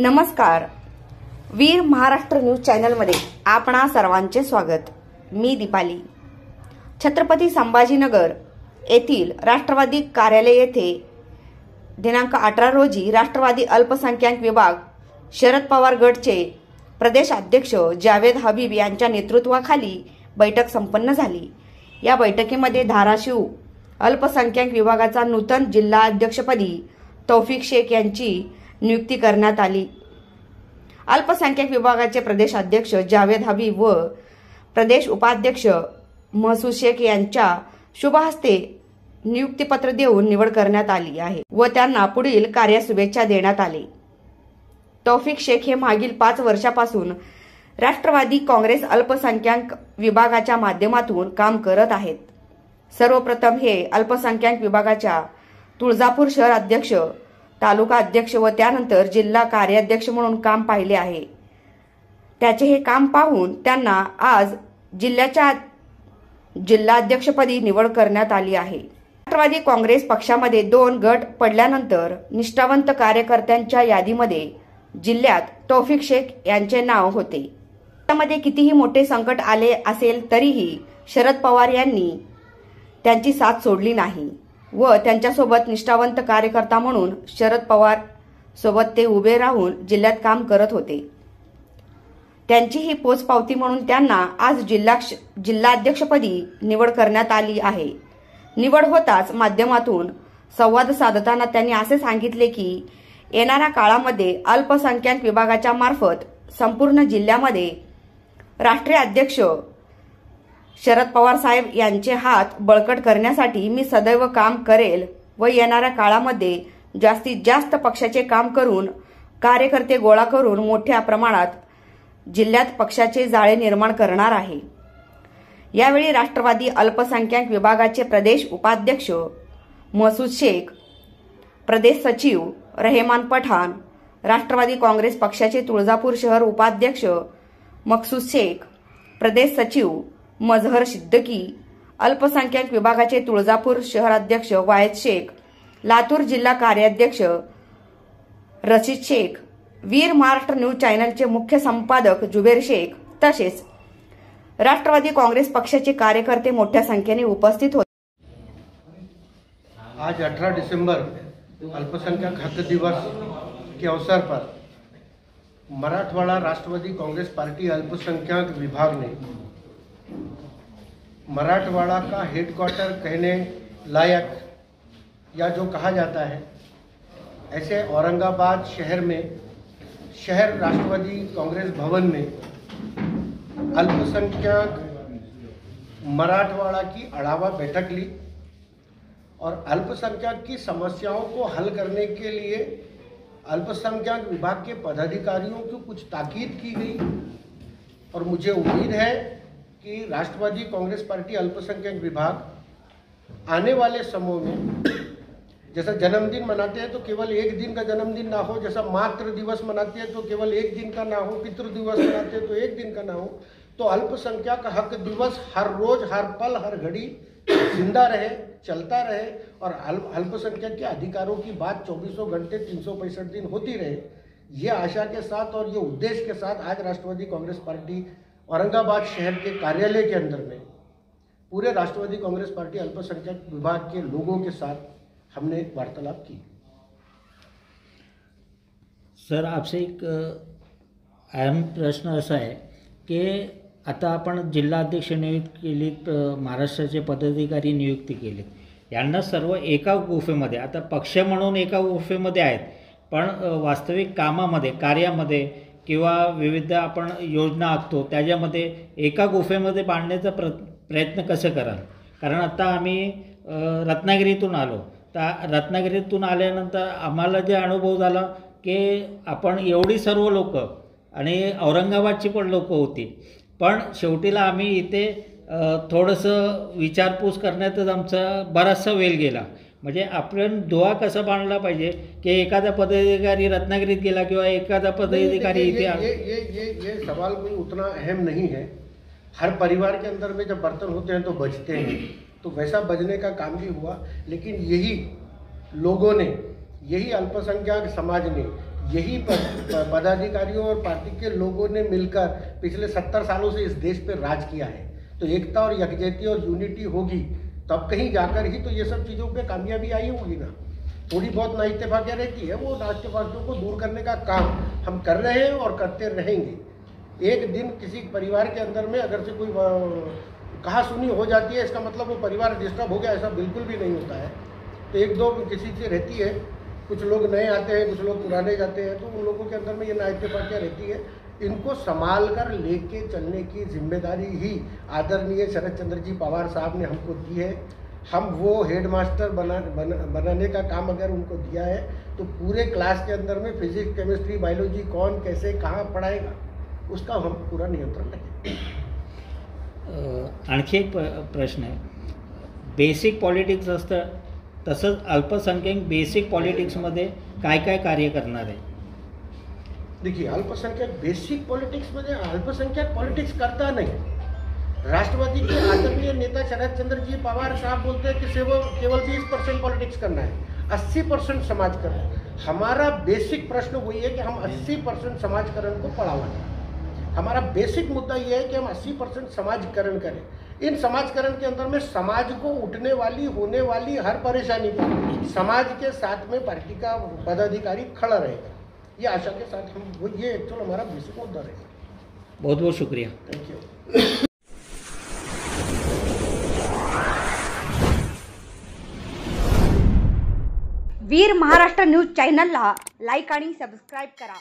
नमस्कार. वीर महाराष्ट्र न्यूज चॅनलमध्ये आपणा सर्वांचे स्वागत. मी दीपाली. छत्रपती संभाजीनगर येथील राष्ट्रवादी कार्यालय येथे दिनांक 18 रोजी राष्ट्रवादी अल्पसंख्याक विभाग शरद पवार गटचे प्रदेश अध्यक्ष जावेद हबीब यांच्या नेतृत्वाखाली बैठक संपन्न झाली. या बैठकीमध्ये धाराशिव अल्पसंख्याक विभागाचा नूतन जिल्हा अध्यक्षपदी तौफिक शेख यांची नियुक्ती करण्यात आली. अल्पसंख्याक विभागाचे प्रदेश अध्यक्ष जावेद हबीब व प्रदेश उपाध्यक्ष महसूद शेख यांच्या शुभ हस्ते नियुक्तीपत्र देऊन निवड करण्यात आली आहे व त्यांना पुढील कार्यशुभेच्छा देण्यात आली. तौफिक शेख हे मागील 5 वर्षापासून राष्ट्रवादी काँग्रेस अल्पसंख्याक विभागाच्या माध्यमातून काम करत आहेत. सर्वप्रथम हे अल्पसंख्याक विभागाच्या तुळजापूर शहर अध्यक्ष, तालुका अध्यक्ष व त्यानंतर जिल्हा कार्याध्यक्ष म्हणून काम पाहिले आहे. त्याचे हे काम पाहून त्यांना आज जिल्ह्याच्या जिल्हाध्यक्षपदी निवड करण्यात आली आहे. राष्ट्रवादी काँग्रेस पक्षामध्ये 2 गट पडल्यानंतर निष्ठावंत कार्यकर्त्यांच्या यादीमध्ये जिल्ह्यात तौफिक शेख यांचे नाव होते. त्यामध्ये कितीही मोठे संकट आले असेल तरीही शरद पवार यांनी त्यांची साथ सोडली नाही व त्यांच्यासोबत निष्ठावंत कार्यकर्ता म्हणून शरद पवार सोबत ते उभे राहून जिल्ह्यात काम करत होते. त्यांची ही पोचपावती म्हणून त्यांना आज जिल्हाध्यक्षपदी निवड करण्यात आली आहे. निवड होताच माध्यमातून संवाद साधताना त्यांनी असे सांगितले की येणाऱ्या काळामध्ये अल्पसंख्याक विभागाच्या मार्फत संपूर्ण जिल्ह्यामध्ये राष्ट्रीय अध्यक्ष शरद पवार साहेब यांचे हात बळकट करण्यासाठी मी सदैव काम करेल व येणाऱ्या काळामध्ये जास्तीत जास्त पक्षाचे काम करून कार्यकर्ते गोळा करून मोठ्या प्रमाणात जिल्ह्यात पक्षाचे जाळे निर्माण करणार आहे. यावेळी राष्ट्रवादी अल्पसंख्याक विभागाचे प्रदेश उपाध्यक्ष महसूद शेख, प्रदेश सचिव रहेमान पठाण, राष्ट्रवादी काँग्रेस पक्षाचे तुळजापूर शहर उपाध्यक्ष मकसूद शेख, प्रदेश सचिव मजहर सिद्दकी, अल्पसंख्याक विभागाचे तुळजापूर शहराध्यक्ष वायद शेख, लातूर जिल्हा कार्याध्यक्ष रशीद शेख, वीर महाराष्ट्र न्यूज चॅनलचे मुख्य संपादक जुबेर शेख तसेच राष्ट्रवादी काँग्रेस पक्षाचे कार्यकर्ते मोठ्या संख्येने उपस्थित होते. आज 18 दिसंबर अल्पसंख्यक हक दिवस के अवसर पर मराठवाड़ा राष्ट्रवादी कांग्रेस पार्टी अल्पसंख्यक विभाग ने मराठवाड़ा का हेडक्वार्टर कहने लायक या जो कहा जाता है ऐसे औरंगाबाद शहर में शहर राष्ट्रवादी कांग्रेस भवन में अल्पसंख्यक मराठवाड़ा की अड़ावा बैठक ली और अल्पसंख्यक की समस्याओं को हल करने के लिए अल्पसंख्यक विभाग के पदाधिकारियों को कुछ ताकीद की गई और मुझे उम्मीद है कि राष्ट्रवादी कांग्रेस पार्टी अल्पसंख्यक विभाग आने वाले समय में जैसा जन्मदिन मनाते हैं तो केवल एक दिन का जन्मदिन ना हो, जैसा मातृ दिवस मनाते हैं तो केवल एक दिन का ना हो, पितृ दिवस मनाते हैं तो एक दिन का ना हो, तो अल्पसंख्यक हक दिवस हर रोज, हर पल, हर घड़ी जिंदा रहे, चलता रहे और अल्पसंख्यक के अधिकारों की बात 24 घंटे 365 दिन होती रहे। ये आशा के साथ और ये उद्देश्य के साथ आज राष्ट्रवादी कांग्रेस पार्टी औरंगाबाद शहर के कार्यालय के अंदर में पूरे राष्ट्रवादी कांग्रेस पार्टी अल्पसंख्यक विभाग के लोगों के साथ हमने वार्तालाप की. सर, आपसे एक अहम प्रश्न असा आहे की आता आपण जिल्हाध्यक्ष नियुक्त केलीत, महाराष्ट्राचे पदाधिकारी नियुक्ती केलीत, यांना सर्व एका गुफेमध्ये, आता पक्ष म्हणून एका गुफेमध्ये आहेत, पण वास्तविक कामामध्ये, कार्यामध्ये किंवा विविध आपण योजना आखतो त्याच्यामध्ये एका गुफेमध्ये बांधण्याचा प्रयत्न कसं कराल? कारण आता आम्ही रत्नागिरीतून आलो, तर रत्नागिरीतून आल्यानंतर आम्हाला जे अनुभव झाला की आपण एवढी सर्व लोक आणि औरंगाबादची पण लोक होती, पण शेवटीला आम्ही इथे थोडंसं विचारपूस करण्यातच आमचा बराचसा वेळ गेला. म्हणजे आपण दुवा कसा बांधला पाहिजे की एखादा पदाधिकारी रत्नागिरीत गेला किंवा एखादा पदाधिकारी इथे ये सवाल कोई उतना अहम नहीं है. हर परिवार के अंदर में जब बर्तन होते हैं तो बजते हैं, तो वैसा बजने का काम भी हुआ. लेकिन यही लोगों ने, यही अल्पसंख्यक समाज ने यही पदाधिकारियों और पार्टी के लोगों ने मिलकर पिछले 70 सालों से इस देश पे राज किया है। तो एकता और यकजहती और यूनिटी होगी तब कहीं जाकर ही तो ये सब चीज़ों पे कामयाबी आई होगी ना। थोड़ी बहुत नाइत्तेफाकियाँ रहती है, वो नाइत्तेफाकियों को दूर करने का काम हम कर रहे हैं और करते रहेंगे। एक दिन किसी परिवार के अंदर में अगर से कोई कहा सुनी हो जाती है, इसका मतलब वो परिवार डिस्टर्ब हो गया, ऐसा बिल्कुल भी नहीं होता है। तो एक दो किसी से रहती है, कुछ लोग नए आते हैं, कुछ लोग पुराने जाते हैं, तो उन लोगों के अंदर में ये नाइत्तेफाकियाँ रहती है। इनको संभाल कर लेके चलने की जिम्मेदारी ही आदरणीय शरद चंद्र जी पवार साहब ने हमको दी है। हम वो हेडमास्टर बनाने का काम अगर उनको दिया है तो पूरे क्लास के अंदर में फिजिक्स, केमिस्ट्री, बायोलॉजी कौन कैसे कहाँ पढ़ाएगा उसका हम पूरा नियंत्रण रखेंगे। आणखी एक प्रश्न आहे, बेसिक पॉलिटिक्स असतं तसंच अल्पसंख्याक बेसिक पॉलिटिक्समध्ये काय काय कार्य करणार आहे? देखिए, अल्पसंख्यक बेसिक पॉलिटिक्स में अल्पसंख्यक पॉलिटिक्स करता नहीं। राष्ट्रवादी के आदरणीय नेता शरद चंद्र जी पवार साहब बोलते हैं कि केवल 20% पॉलिटिक्स करना है, 80% समाजकरण। हमारा बेसिक प्रश्न वही है कि हम 80% समाजकरण को बढ़ावा दें। हमारा बेसिक मुद्दा ये है कि हम 80% समाजकरण करें। इन समाजकरण के अंदर में समाज को उठने वाली होने वाली हर परेशानी पर समाज के साथ में पार्टी का पदाधिकारी खड़ा रहेगा। ये आशा के साथ हम ये एक्चुअल हमारा बेसिक मुद्दा रहेगा। बहुत बहुत शुक्रिया। Thank you. Veer Maharashtra news चॅनलला लाईक आणि सबस्क्राईब करा।